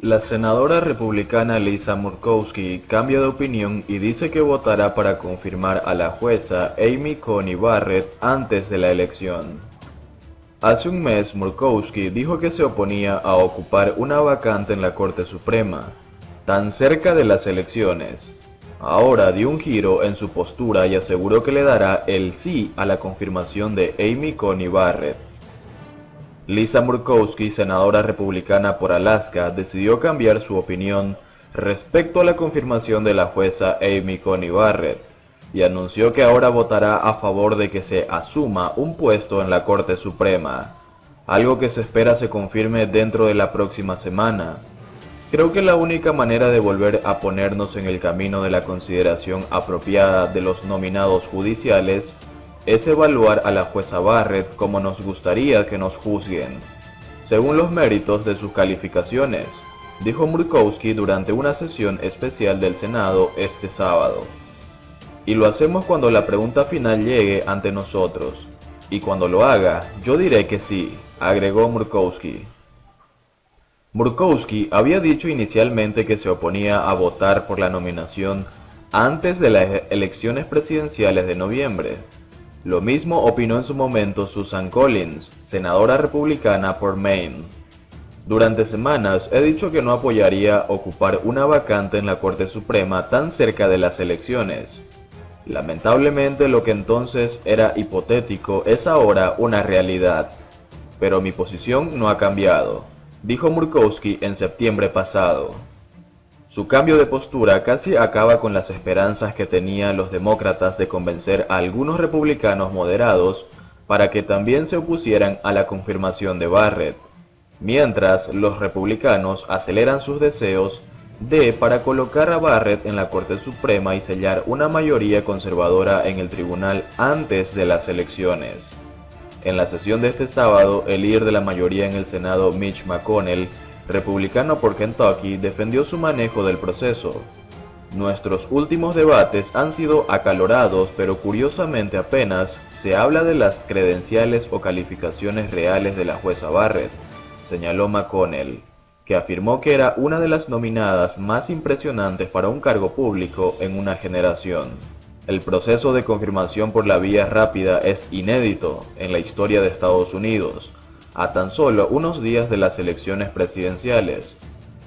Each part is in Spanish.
La senadora republicana Lisa Murkowski cambia de opinión y dice que votará para confirmar a la jueza Amy Coney Barrett antes de la elección. Hace un mes, Murkowski dijo que se oponía a ocupar una vacante en la Corte Suprema, tan cerca de las elecciones. Ahora dio un giro en su postura y aseguró que le dará el sí a la confirmación de Amy Coney Barrett. Lisa Murkowski, senadora republicana por Alaska, decidió cambiar su opinión respecto a la confirmación de la jueza Amy Coney Barrett y anunció que ahora votará a favor de que se asuma un puesto en la Corte Suprema, algo que se espera se confirme dentro de la próxima semana. Creo que la única manera de volver a ponernos en el camino de la consideración apropiada de los nominados judiciales es evaluar a la jueza Barrett como nos gustaría que nos juzguen, según los méritos de sus calificaciones, dijo Murkowski durante una sesión especial del Senado este sábado. Y lo hacemos cuando la pregunta final llegue ante nosotros, y cuando lo haga, yo diré que sí, agregó Murkowski. Murkowski había dicho inicialmente que se oponía a votar por la nominación antes de las elecciones presidenciales de noviembre. Lo mismo opinó en su momento Susan Collins, senadora republicana por Maine. Durante semanas he dicho que no apoyaría ocupar una vacante en la Corte Suprema tan cerca de las elecciones. Lamentablemente lo que entonces era hipotético es ahora una realidad, pero mi posición no ha cambiado, dijo Murkowski en septiembre pasado. Su cambio de postura casi acaba con las esperanzas que tenían los demócratas de convencer a algunos republicanos moderados para que también se opusieran a la confirmación de Barrett, mientras los republicanos aceleran sus deseos para colocar a Barrett en la Corte Suprema y sellar una mayoría conservadora en el tribunal antes de las elecciones. En la sesión de este sábado, el líder de la mayoría en el Senado, Mitch McConnell, republicano por Kentucky, defendió su manejo del proceso. Nuestros últimos debates han sido acalorados, pero curiosamente apenas se habla de las credenciales o calificaciones reales de la jueza Barrett, señaló McConnell, que afirmó que era una de las nominadas más impresionantes para un cargo público en una generación. El proceso de confirmación por la vía rápida es inédito en la historia de Estados Unidos, a tan solo unos días de las elecciones presidenciales.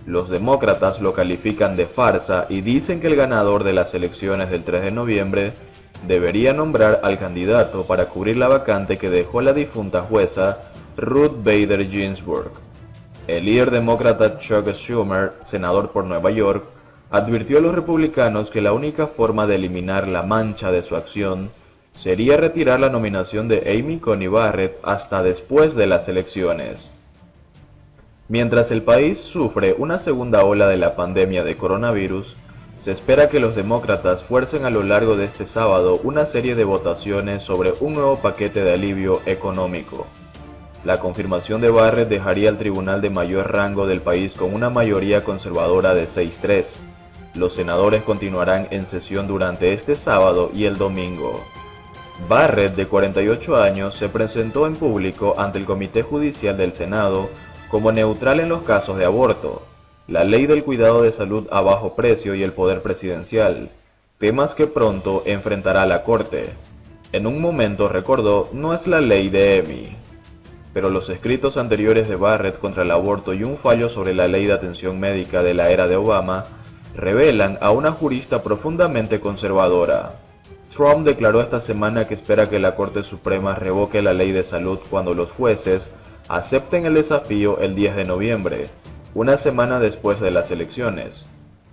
Los demócratas lo califican de farsa y dicen que el ganador de las elecciones del 3 de noviembre debería nombrar al candidato para cubrir la vacante que dejó la difunta jueza Ruth Bader Ginsburg. El líder demócrata Chuck Schumer, senador por Nueva York, advirtió a los republicanos que la única forma de eliminar la mancha de su acción sería retirar la nominación de Amy Coney Barrett hasta después de las elecciones. Mientras el país sufre una segunda ola de la pandemia de coronavirus, se espera que los demócratas fuercen a lo largo de este sábado una serie de votaciones sobre un nuevo paquete de alivio económico. La confirmación de Barrett dejaría al tribunal de mayor rango del país con una mayoría conservadora de 6-3. Los senadores continuarán en sesión durante este sábado y el domingo. Barrett, de 48 años, se presentó en público ante el Comité Judicial del Senado como neutral en los casos de aborto, la ley del cuidado de salud a bajo precio y el poder presidencial, temas que pronto enfrentará la Corte. En un momento recordó, no es la ley de Amy. Pero los escritos anteriores de Barrett contra el aborto y un fallo sobre la ley de atención médica de la era de Obama revelan a una jurista profundamente conservadora. Trump declaró esta semana que espera que la Corte Suprema revoque la ley de salud cuando los jueces acepten el desafío el 10 de noviembre, una semana después de las elecciones.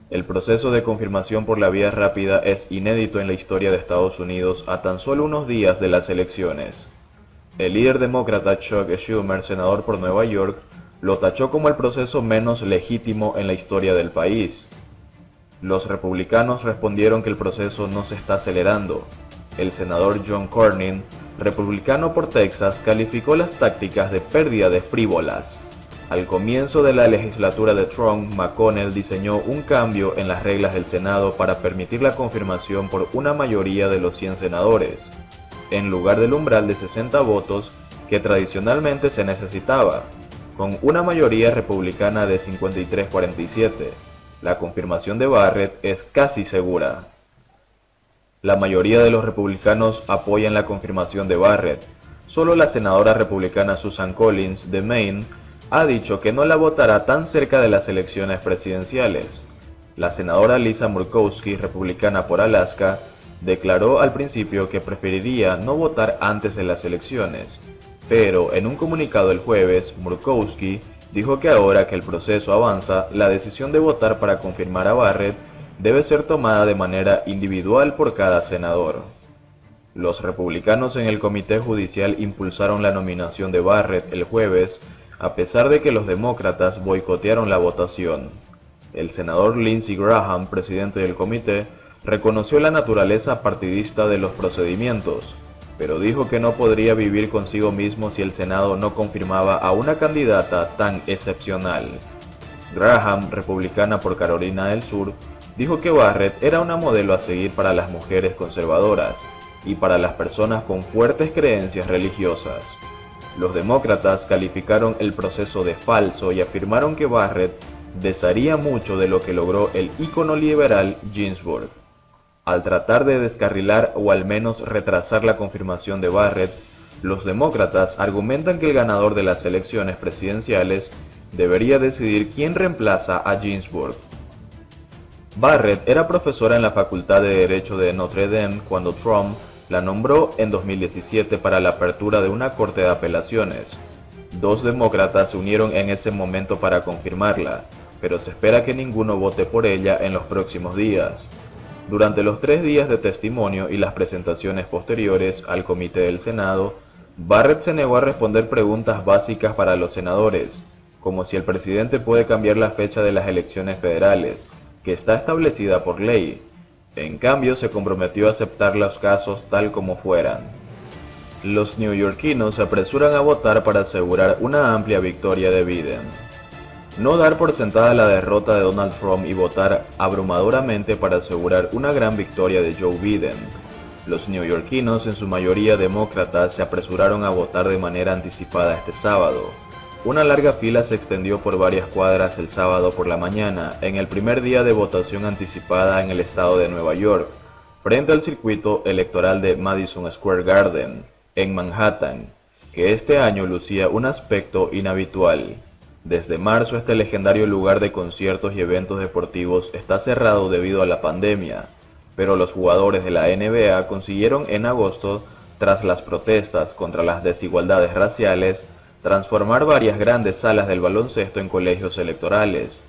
El proceso de confirmación por la vía rápida es inédito en la historia de Estados Unidos a tan solo unos días de las elecciones. El líder demócrata Chuck Schumer, senador por Nueva York, lo tachó como el proceso menos legítimo en la historia del país. Los republicanos respondieron que el proceso no se está acelerando. El senador John Cornyn, republicano por Texas, calificó las tácticas de pérdida de frívolas. Al comienzo de la legislatura de Trump, McConnell diseñó un cambio en las reglas del Senado para permitir la confirmación por una mayoría de los 100 senadores, en lugar del umbral de 60 votos que tradicionalmente se necesitaba. con una mayoría republicana de 53-47. La confirmación de Barrett es casi segura. La mayoría de los republicanos apoyan la confirmación de Barrett. Solo la senadora republicana Susan Collins, de Maine, ha dicho que no la votará tan cerca de las elecciones presidenciales. La senadora Lisa Murkowski, republicana por Alaska, declaró al principio que preferiría no votar antes de las elecciones, pero en un comunicado el jueves, Murkowski dijo que ahora que el proceso avanza, la decisión de votar para confirmar a Barrett debe ser tomada de manera individual por cada senador. Los republicanos en el Comité Judicial impulsaron la nominación de Barrett el jueves, a pesar de que los demócratas boicotearon la votación. El senador Lindsey Graham, presidente del comité, reconoció la naturaleza partidista de los procedimientos, pero dijo que no podría vivir consigo mismo si el Senado no confirmaba a una candidata tan excepcional. Graham, republicana por Carolina del Sur, dijo que Barrett era una modelo a seguir para las mujeres conservadoras y para las personas con fuertes creencias religiosas. Los demócratas calificaron el proceso de falso y afirmaron que Barrett desharía mucho de lo que logró el ícono liberal Ginsburg. Al tratar de descarrilar o al menos retrasar la confirmación de Barrett, los demócratas argumentan que el ganador de las elecciones presidenciales debería decidir quién reemplaza a Ginsburg. Barrett era profesora en la Facultad de Derecho de Notre Dame cuando Trump la nombró en 2017 para la apertura de una corte de apelaciones. Dos demócratas se unieron en ese momento para confirmarla, pero se espera que ninguno vote por ella en los próximos días. Durante los 3 días de testimonio y las presentaciones posteriores al comité del Senado, Barrett se negó a responder preguntas básicas para los senadores, como si el presidente puede cambiar la fecha de las elecciones federales, que está establecida por ley. En cambio, se comprometió a aceptar los casos tal como fueran. Los neoyorquinos se apresuran a votar para asegurar una amplia victoria de Biden. No dar por sentada la derrota de Donald Trump y votar abrumadoramente para asegurar una gran victoria de Joe Biden. Los neoyorquinos, en su mayoría demócratas, se apresuraron a votar de manera anticipada este sábado. Una larga fila se extendió por varias cuadras el sábado por la mañana, en el primer día de votación anticipada en el estado de Nueva York, frente al circuito electoral de Madison Square Garden, en Manhattan, que este año lucía un aspecto inhabitual. Desde marzo este legendario lugar de conciertos y eventos deportivos está cerrado debido a la pandemia, pero los jugadores de la NBA consiguieron en agosto, tras las protestas contra las desigualdades raciales, transformar varias grandes salas del baloncesto en colegios electorales.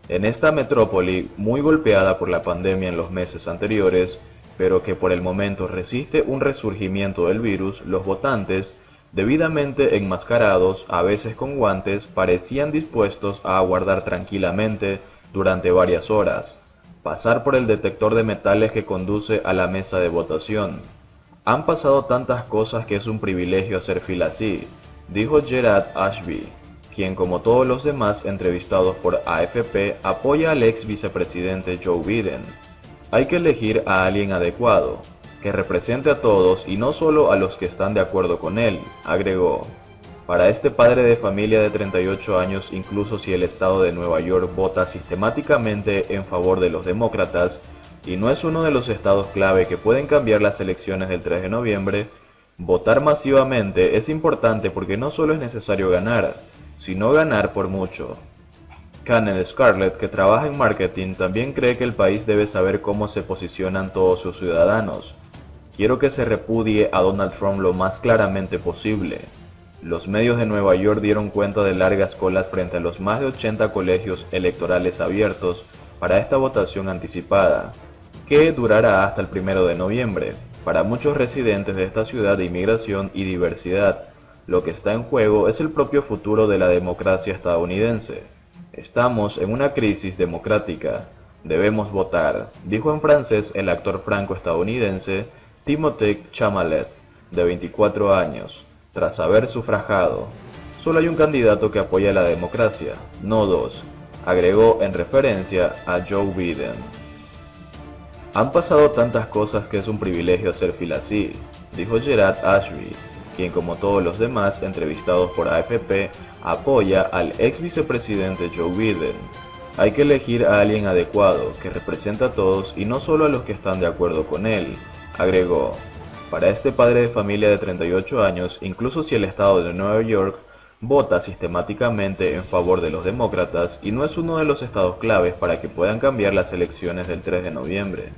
En esta metrópoli, muy golpeada por la pandemia en los meses anteriores, pero que por el momento resiste un resurgimiento del virus, los votantes, debidamente enmascarados, a veces con guantes, parecían dispuestos a aguardar tranquilamente durante varias horas, pasar por el detector de metales que conduce a la mesa de votación. Han pasado tantas cosas que es un privilegio hacer fila así, dijo Gerard Ashby, quien como todos los demás entrevistados por AFP apoya al ex vicepresidente Joe Biden. Hay que elegir a alguien adecuado, que represente a todos y no solo a los que están de acuerdo con él, agregó. Para este padre de familia de 38 años, incluso si el estado de Nueva York vota sistemáticamente en favor de los demócratas, y no es uno de los estados clave que pueden cambiar las elecciones del 3 de noviembre, votar masivamente es importante porque no solo es necesario ganar, sino ganar por mucho. Kenneth Scarlett, que trabaja en marketing, también cree que el país debe saber cómo se posicionan todos sus ciudadanos. Quiero que se repudie a Donald Trump lo más claramente posible. Los medios de Nueva York dieron cuenta de largas colas frente a los más de 80 colegios electorales abiertos para esta votación anticipada, que durará hasta el 1 de noviembre. Para muchos residentes de esta ciudad de inmigración y diversidad, lo que está en juego es el propio futuro de la democracia estadounidense. Estamos en una crisis democrática. Debemos votar, dijo en francés el actor franco-estadounidense Timothée Chalamet, de 24 años, tras haber sufragado. Solo hay un candidato que apoya la democracia, no dos, agregó en referencia a Joe Biden. Han pasado tantas cosas que es un privilegio hacer fila así, dijo Gerard Ashby, quien, como todos los demás entrevistados por AFP, apoya al ex vicepresidente Joe Biden. Hay que elegir a alguien adecuado, que represente a todos y no solo a los que están de acuerdo con él, agregó. Para este padre de familia de 38 años, incluso si el estado de Nueva York vota sistemáticamente en favor de los demócratas y no es uno de los estados claves para que puedan cambiar las elecciones del 3 de noviembre.